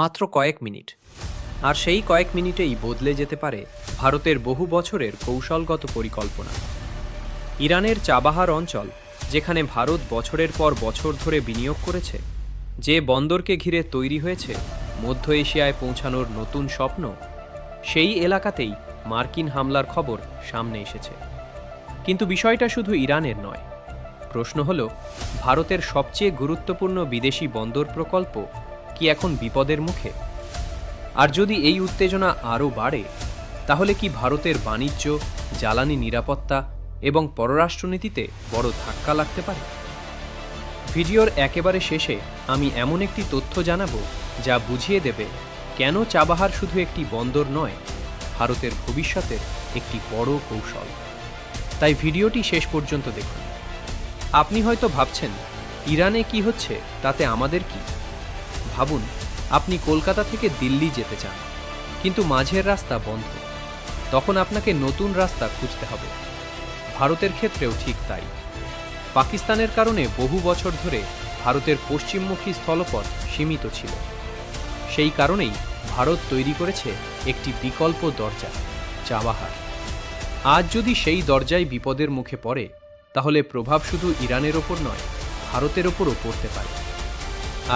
মাত্র কয়েক মিনিট, আর সেই কয়েক মিনিটেই বদলে যেতে পারে ভারতের বহু বছরের কৌশলগত পরিকল্পনা। ইরানের চাবাহার অঞ্চল, যেখানে ভারত বছরের পর বছর ধরে বিনিয়োগ করেছে, যে বন্দরকে ঘিরে তৈরি হয়েছে মধ্য এশিয়ায় পৌঁছানোর নতুন স্বপ্ন, সেই এলাকাতেই মার্কিন হামলার খবর সামনে এসেছে। কিন্তু বিষয়টা শুধু ইরানের নয়। প্রশ্ন হল, ভারতের সবচেয়ে গুরুত্বপূর্ণ বিদেশি বন্দর প্রকল্প কি এখন বিপদের মুখে? আর যদি এই উত্তেজনা আরও বাড়ে, তাহলে কি ভারতের বাণিজ্য, জ্বালানি নিরাপত্তা এবং পররাষ্ট্রনীতিতে বড় ধাক্কা লাগতে পারে? ভিডিওর একেবারে শেষে আমি এমন একটি তথ্য জানাবো যা বুঝিয়ে দেবে কেন চাবাহার শুধু একটি বন্দর নয়, ভারতের ভবিষ্যতের একটি বড় কৌশল। তাই ভিডিওটি শেষ পর্যন্ত দেখুন। আপনি হয়তো ভাবছেন, ইরানে কি হচ্ছে তাতে আমাদের কি? ভাবুন, আপনি কলকাতা থেকে দিল্লি যেতে চান, কিন্তু মাঝের রাস্তা বন্ধ। তখন আপনাকে নতুন রাস্তা খুঁজতে হবে। ভারতের ক্ষেত্রেও ঠিক তাই। পাকিস্তানের কারণে বহু বছর ধরে ভারতের পশ্চিমমুখী স্থলপথ সীমিত ছিল। সেই কারণেই ভারত তৈরি করেছে একটি বিকল্প দরজা, চাবাহার। আজ যদি সেই দরজায় বিপদের মুখে পড়ে, তাহলে প্রভাব শুধু ইরানের ওপর নয়, ভারতের ওপরও পড়তে পারে।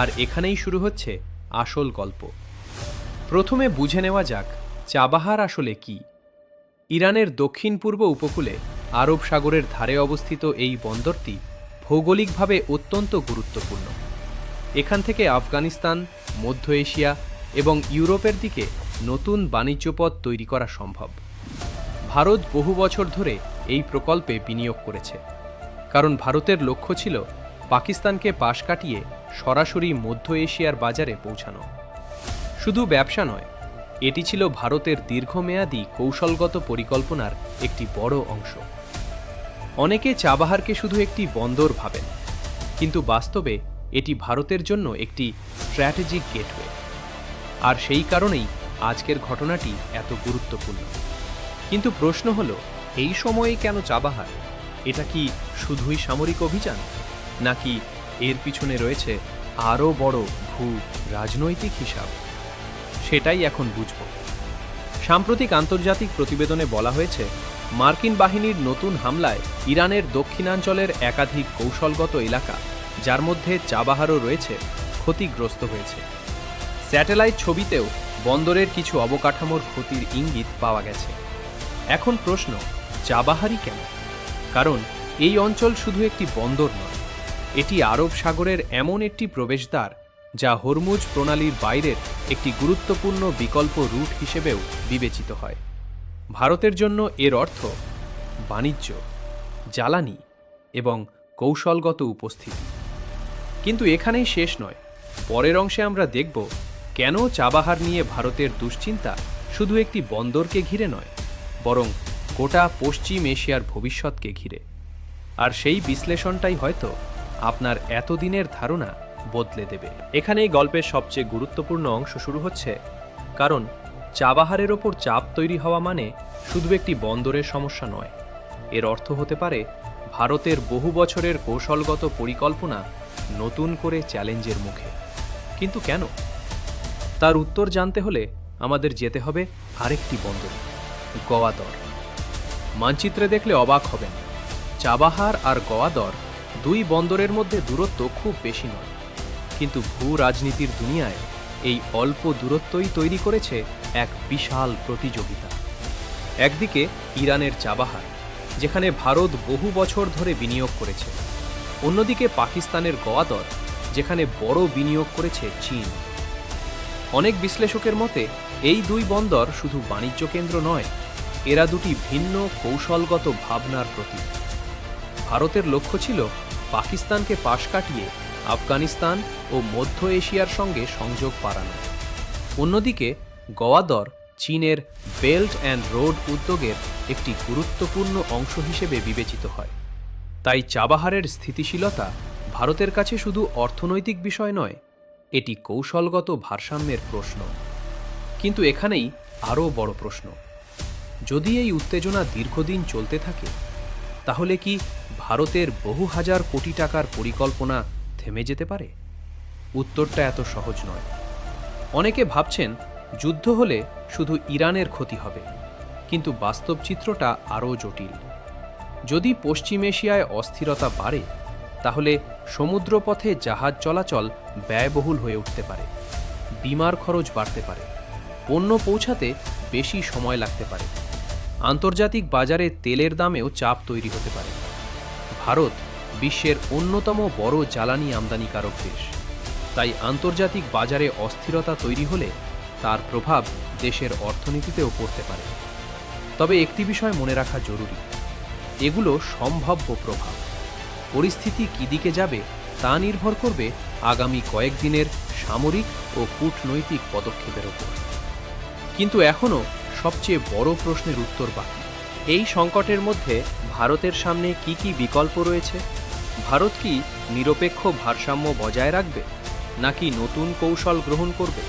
আর এখানেই শুরু হচ্ছে আসল গল্প। প্রথমে বুঝে নেওয়া যাক চাবাহার আসলে কি। ইরানের দক্ষিণ পূর্ব উপকূলে আরব সাগরের ধারে অবস্থিত এই বন্দরটি ভৌগোলিকভাবে অত্যন্ত গুরুত্বপূর্ণ। এখান থেকে আফগানিস্তান, মধ্য এশিয়া এবং ইউরোপের দিকে নতুন বাণিজ্যপথ তৈরি করা সম্ভব। ভারত বহু বছর ধরে এই প্রকল্পে বিনিয়োগ করেছে, কারণ ভারতের লক্ষ্য ছিল পাকিস্তানকে পাশ কাটিয়ে সরাসরি মধ্য এশিয়ার বাজারে পৌঁছানো। শুধু ব্যবসা নয়, এটি ছিল ভারতের দীর্ঘমেয়াদী কৌশলগত পরিকল্পনার একটি বড় অংশ। অনেকে চাবাহারকে শুধু একটি বন্দর ভাবেন, কিন্তু বাস্তবে এটি ভারতের জন্য একটি স্ট্র্যাটেজিক গেটওয়ে। আর সেই কারণেই আজকের ঘটনাটি এত গুরুত্বপূর্ণ। কিন্তু প্রশ্ন হল, এই সময়ে কেন চাবাহার? এটা কি শুধুই সামরিক অভিযান, নাকি এর পিছনে রয়েছে আরও বড় ভূ রাজনৈতিক হিসাব? সেটাই এখন বুঝব। সাম্প্রতিক আন্তর্জাতিক প্রতিবেদনে বলা হয়েছে, মার্কিন বাহিনীর নতুন হামলায় ইরানের দক্ষিণাঞ্চলের একাধিক কৌশলগত এলাকা, যার মধ্যে চাবাহারও রয়েছে, ক্ষতিগ্রস্ত হয়েছে। স্যাটেলাইট ছবিতেও বন্দরের কিছু অবকাঠামোর ক্ষতির ইঙ্গিত পাওয়া গেছে। এখন প্রশ্ন, চাবাহারই কেন? কারণ এই অঞ্চল শুধু একটি বন্দর নয়, এটি আরব সাগরের এমন একটি প্রবেশদ্বার যা হরমুজ প্রণালীর বাইরের একটি গুরুত্বপূর্ণ বিকল্প রুট হিসেবেও বিবেচিত হয়। ভারতের জন্য এর অর্থ বাণিজ্য, জ্বালানি এবং কৌশলগত উপস্থিতি। কিন্তু এখানেই শেষ নয়। পরের অংশে আমরা দেখব কেন চাবাহার নিয়ে ভারতের দুশ্চিন্তা শুধু একটি বন্দরকে ঘিরে নয়, বরং গোটা পশ্চিম এশিয়ার ভবিষ্যৎকে ঘিরে। আর সেই বিশ্লেষণটাই হয়তো আপনার এতদিনের ধারণা বদলে দেবে। এখানেই গল্পের সবচেয়ে গুরুত্বপূর্ণ অংশ শুরু হচ্ছে, কারণ চাবাহারের ওপর চাপ তৈরি হওয়া মানে শুধু একটি বন্দরের সমস্যা নয়। এর অর্থ হতে পারে ভারতের বহু বছরের কৌশলগত পরিকল্পনা নতুন করে চ্যালেঞ্জের মুখে। কিন্তু কেন? তার উত্তর জানতে হলে আমাদের যেতে হবে আরেকটি বন্দর, গোয়াদর। মানচিত্রে দেখলে অবাক হবেন, চাবাহার আর গোয়াদর দুই বন্দরের মধ্যে দূরত্ব খুব বেশি নয়, কিন্তু ভূ রাজনীতির দুনিয়ায় এই অল্প দূরত্বই তৈরি করেছে এক বিশাল প্রতিযোগিতা। একদিকে ইরানের চাবাহার, যেখানে ভারত বহু বছর ধরে বিনিয়োগ করেছে। অন্যদিকে পাকিস্তানের গোয়াদর, যেখানে বড় বিনিয়োগ করেছে চীন। অনেক বিশ্লেষকের মতে এই দুই বন্দর শুধু বাণিজ্য কেন্দ্র নয়, এরা দুটি ভিন্ন কৌশলগত ভাবনার প্রতীক। ভারতের লক্ষ্য ছিল পাকিস্তানকে পাশ কাটিয়ে আফগানিস্তান ও মধ্য এশিয়ার সঙ্গে সংযোগ বাড়ানো। অন্যদিকে গোয়াদর চীনের বেল্ট অ্যান্ড রোড উদ্যোগের একটি গুরুত্বপূর্ণ অংশ হিসেবে বিবেচিত হয়। তাই চাবাহারের স্থিতিশীলতা ভারতের কাছে শুধু অর্থনৈতিক বিষয় নয়, এটি কৌশলগত ভারসাম্যের প্রশ্ন। কিন্তু এখানেই আরও বড় প্রশ্ন, যদি এই উত্তেজনা দীর্ঘদিন চলতে থাকে, তাহলে কি ভারতের বহু হাজার কোটি টাকার পরিকল্পনা থেমে যেতে পারে? উত্তরটা এত সহজ নয়। অনেকে ভাবছেন যুদ্ধ হলে শুধু ইরানের ক্ষতি হবে, কিন্তু বাস্তব চিত্রটা আরও জটিল। যদি পশ্চিম এশিয়ায় অস্থিরতা বাড়ে, তাহলে সমুদ্রপথে জাহাজ চলাচল ব্যয়বহুল হয়ে উঠতে পারে, বিমার খরচ বাড়তে পারে, পণ্য পৌঁছাতে বেশি সময় লাগতে পারে, আন্তর্জাতিক বাজারে তেলের দামেও চাপ তৈরি হতে পারে। ভারত বিশ্বের অন্যতম বড় জ্বালানি আমদানিকারক দেশ, তাই আন্তর্জাতিক বাজারে অস্থিরতা তৈরি হলে তার প্রভাব দেশের অর্থনীতিতেও পড়তে পারে। তবে একটি বিষয় মনে রাখা জরুরি, এগুলো সম্ভাব্য প্রভাব। পরিস্থিতি কী দিকে যাবে তা নির্ভর করবে আগামী কয়েকদিনের সামরিক ও কূটনৈতিক পদক্ষেপের ওপর। কিন্তু এখনও সবচেয়ে বড় প্রশ্নের উত্তর বাকি। এই সংকটের মধ্যে ভারতের সামনে কি কি বিকল্প রয়েছে? ভারত কি নিরপেক্ষ ভারসাম্য বজায় রাখবে, নাকি নতুন কৌশল গ্রহণ করবে?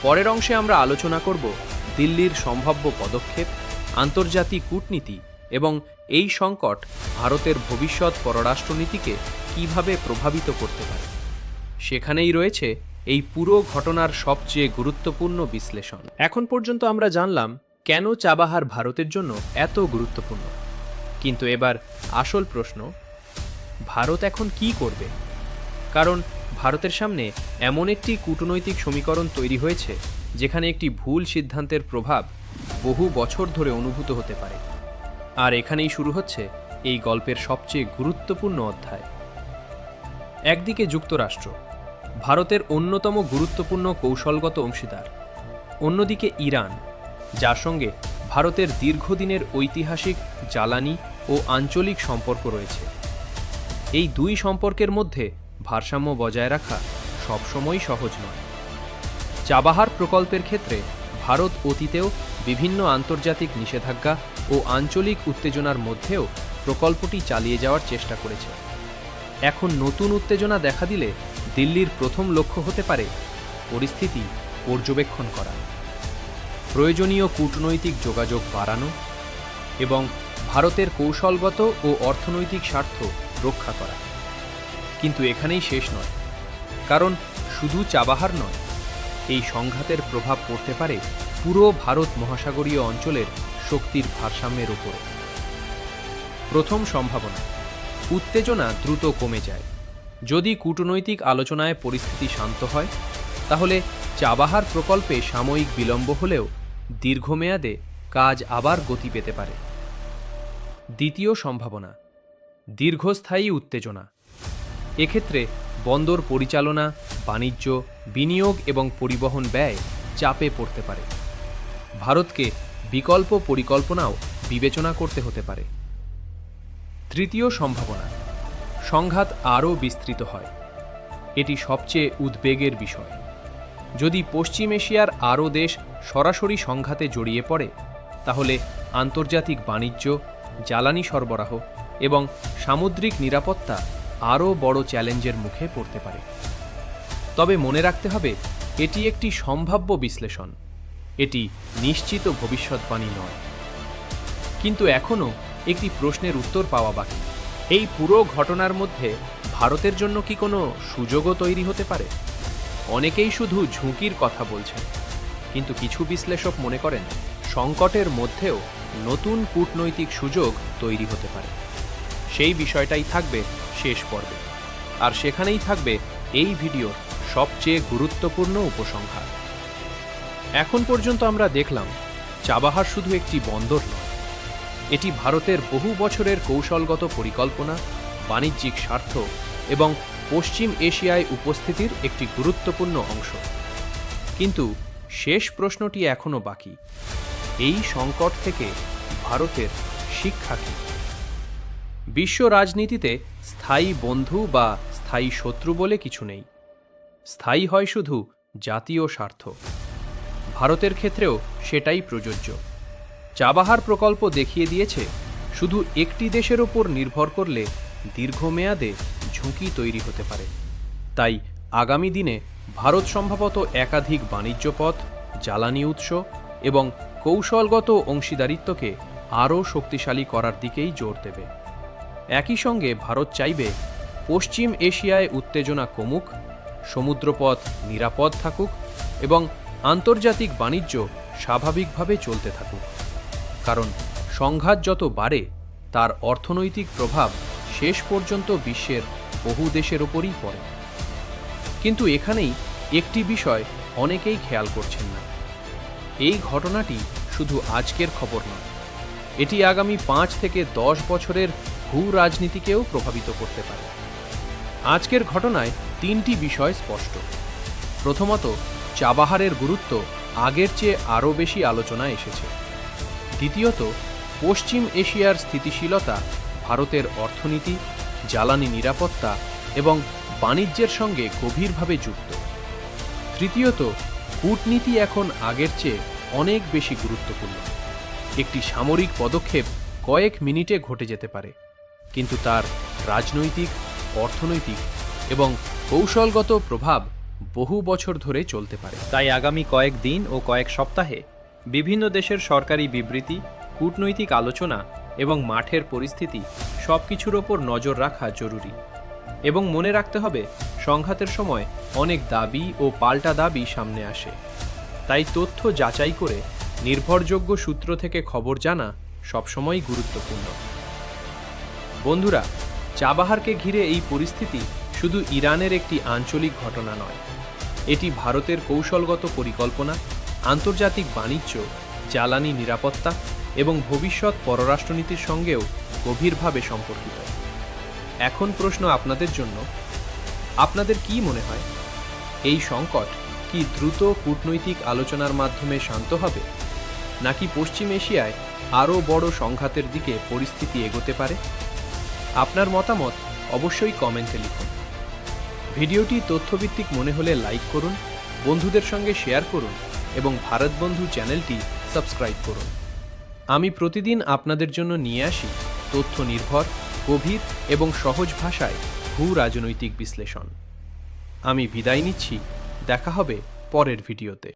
পরের অংশে আমরা আলোচনা করব দিল্লির সম্ভাব্য পদক্ষেপ, আন্তর্জাতিক কূটনীতি এবং এই সংকট ভারতের ভবিষ্যৎ পররাষ্ট্রনীতিকে কিভাবে প্রভাবিত করতে পারে। সেখানেই রয়েছে এই পুরো ঘটনার সবচেয়ে গুরুত্বপূর্ণ বিশ্লেষণ। এখন পর্যন্ত আমরা জানলাম কেন চাবাহার ভারতের জন্য এত গুরুত্বপূর্ণ, কিন্তু এবার আসল প্রশ্ন, ভারত এখন কি করবে? কারণ ভারতের সামনে এমন একটি কূটনৈতিক সমীকরণ তৈরি হয়েছে যেখানে একটি ভুল সিদ্ধান্তের প্রভাব বহু বছর ধরে অনুভূত হতে পারে। আর এখানেই শুরু হচ্ছে এই গল্পের সবচেয়ে গুরুত্বপূর্ণ অধ্যায়। একদিকে যুক্তরাষ্ট্র, ভারতের অন্যতম গুরুত্বপূর্ণ কৌশলগত অংশীদার, অন্যদিকে ইরান, যার সঙ্গে ভারতের দীর্ঘদিনের ঐতিহাসিক জ্বালানি ও আঞ্চলিক সম্পর্ক রয়েছে। এই দুই সম্পর্কের মধ্যে ভারসাম্য বজায় রাখা সবসময় সহজ নয়। চাবাহার প্রকল্পের ক্ষেত্রে ভারত অতীতেও বিভিন্ন আন্তর্জাতিক নিষেধাজ্ঞা ও আঞ্চলিক উত্তেজনার মধ্যেও প্রকল্পটি চালিয়ে যাওয়ার চেষ্টা করেছে। এখন নতুন উত্তেজনা দেখা দিলে দিল্লির প্রথম লক্ষ্য হতে পারে পরিস্থিতি পর্যবেক্ষণ করা, প্রয়োজনীয় কূটনৈতিক যোগাযোগ বাড়ানো এবং ভারতের কৌশলগত ও অর্থনৈতিক স্বার্থ রক্ষা করা। কিন্তু এখানেই শেষ নয়, কারণ শুধু চাবাহার নয়, এই সংঘাতের প্রভাব পড়তে পারে পুরো ভারত মহাসাগরীয় অঞ্চলের শক্তির ভারসাম্যের উপর। প্রথম সম্ভাবনা, উত্তেজনা দ্রুত কমে যায়। যদি কূটনৈতিক আলোচনায় পরিস্থিতি শান্ত হয়, তাহলে চাবাহার প্রকল্পে সাময়িক বিলম্ব হলেও দীর্ঘমেয়াদে কাজ আবার গতি পেতে পারে। দ্বিতীয় সম্ভাবনা, দীর্ঘস্থায়ী উত্তেজনা। এক্ষেত্রে বন্দর পরিচালনা, বাণিজ্য, বিনিয়োগ এবং পরিবহন ব্যয় চাপে পড়তে পারে। ভারতকে বিকল্প পরিকল্পনাও বিবেচনা করতে হতে পারে। তৃতীয় সম্ভাবনা, সংঘাত আরও বিস্তৃত হয়। এটি সবচেয়ে উদ্বেগের বিষয়। যদি পশ্চিম এশিয়ার আরও দেশ সরাসরি সংঘাতে জড়িয়ে পড়ে, তাহলে আন্তর্জাতিক বাণিজ্য, জ্বালানি সরবরাহ এবং সামুদ্রিক নিরাপত্তা আরও বড় চ্যালেঞ্জের মুখে পড়তে পারে। তবে মনে রাখতে হবে, এটি একটি সম্ভাব্য বিশ্লেষণ, এটি নিশ্চিত ভবিষ্যৎবাণী নয়। কিন্তু এখনও একটি প্রশ্নের উত্তর পাওয়া বাকি। এই পুরো ঘটনার মধ্যে ভারতের জন্য কি কোনো সুযোগও তৈরি হতে পারে? অনেকেই শুধু ঝুঁকির কথা বলছেন, কিন্তু কিছু বিশ্লেষক মনে করেন সংকটের মধ্যেও নতুন কূটনৈতিক সুযোগ তৈরি হতে পারে। সেই বিষয়টাই থাকবে শেষ পর্বে, আর সেখানেই থাকবে এই ভিডিওর সবচেয়ে গুরুত্বপূর্ণ উপসংহার। এখন পর্যন্ত আমরা দেখলাম চাবাহার শুধু একটি বন্দর নয়, এটি ভারতের বহু বছরের কৌশলগত পরিকল্পনা, বাণিজ্যিক স্বার্থ এবং পশ্চিম এশিয়ায় উপস্থিতির একটি গুরুত্বপূর্ণ অংশ। কিন্তু শেষ প্রশ্নটি এখনও বাকি, এই সংকট থেকে ভারতের শিক্ষা কী? বিশ্ব রাজনীতিতে স্থায়ী বন্ধু বা স্থায়ী শত্রু বলে কিছু নেই। স্থায়ী হয় শুধু জাতীয় স্বার্থ। ভারতের ক্ষেত্রেও সেটাই প্রযোজ্য। চাবাহার প্রকল্প দেখিয়ে দিয়েছে, শুধু একটি দেশের ওপর নির্ভর করলে দীর্ঘমেয়াদে ঝুঁকি তৈরি হতে পারে। তাই আগামী দিনে ভারত সম্ভবত একাধিক বাণিজ্য পথ, জ্বালানি উৎস এবং কৌশলগত অংশীদারিত্বকে আরও শক্তিশালী করার দিকেই জোর দেবে। একই সঙ্গে ভারত চাইবে পশ্চিম এশিয়ায় উত্তেজনা কমুক, সমুদ্রপথ নিরাপদ থাকুক এবং আন্তর্জাতিক বাণিজ্য স্বাভাবিকভাবে চলতে থাকুক। কারণ সংঘাত যত বাড়ে তার অর্থনৈতিক প্রভাব শেষ পর্যন্ত বিশ্বের বহু দেশের ওপরই পড়ে। কিন্তু এখানেই একটি বিষয় অনেকেই খেয়াল করছেন না। এই ঘটনাটি শুধু আজকের খবর নয়, এটি আগামী 5 থেকে 10 বছরের ভূ রাজনীতিকেও প্রভাবিত করতে পারে। আজকের ঘটনায় 3টি বিষয় স্পষ্ট। প্রথমত, চাবাহারের গুরুত্ব আগের চেয়ে আরও বেশি আলোচনায় এসেছে। দ্বিতীয়ত, পশ্চিম এশিয়ার স্থিতিশীলতা ভারতের অর্থনীতি, জ্বালানি নিরাপত্তা এবং বাণিজ্যের সঙ্গে গভীরভাবে যুক্ত। তৃতীয়ত, কূটনীতি এখন আগের চেয়ে অনেক বেশি গুরুত্বপূর্ণ। একটি সামরিক পদক্ষেপ কয়েক মিনিটে ঘটে যেতে পারে, কিন্তু তার রাজনৈতিক, অর্থনৈতিক এবং কৌশলগত প্রভাব বহু বছর ধরে চলতে পারে। তাই আগামী কয়েক দিন ও কয়েক সপ্তাহে বিভিন্ন দেশের সরকারি বিবৃতি, কূটনৈতিক আলোচনা এবং মাঠের পরিস্থিতি সবকিছুর ওপর নজর রাখা জরুরি। এবং মনে রাখতে হবে, সংঘাতের সময় অনেক দাবি ও পাল্টা দাবি সামনে আসে। তাই তথ্য যাচাই করে নির্ভরযোগ্য সূত্র থেকে খবর জানা সবসময়ই গুরুত্বপূর্ণ। বন্ধুরা, চাবাহারকে ঘিরে এই পরিস্থিতি শুধু ইরানের একটি আঞ্চলিক ঘটনা নয়, এটি ভারতের কৌশলগত পরিকল্পনা, আন্তর্জাতিক বাণিজ্য, জ্বালানি নিরাপত্তা এবং ভবিষ্যৎ পররাষ্ট্রনীতির সঙ্গেও গভীরভাবে সম্পর্কিত। এখন প্রশ্ন আপনাদের জন্য, আপনাদের কি মনে হয়, এই সংকট কি দ্রুত কূটনৈতিক আলোচনার মাধ্যমে শান্ত হবে, নাকি পশ্চিম এশিয়ায় আরও বড় সংঘাতের দিকে পরিস্থিতি এগোতে পারে? আপনার মতামত অবশ্যই কমেন্টে লিখুন। ভিডিওটি তথ্যভিত্তিক মনে হলে লাইক করুন, বন্ধুদের সঙ্গে শেয়ার করুন এবং ভারত বন্ধু চ্যানেলটি সাবস্ক্রাইব করুন। আমি প্রতিদিন আপনাদের জন্য নিয়ে আসি তথ্য নির্ভর, গভীর এবং সহজ ভাষায় ভূ রাজনৈতিক বিশ্লেষণ। আমি বিদায় নিচ্ছি, দেখা হবে পরের ভিডিওতে।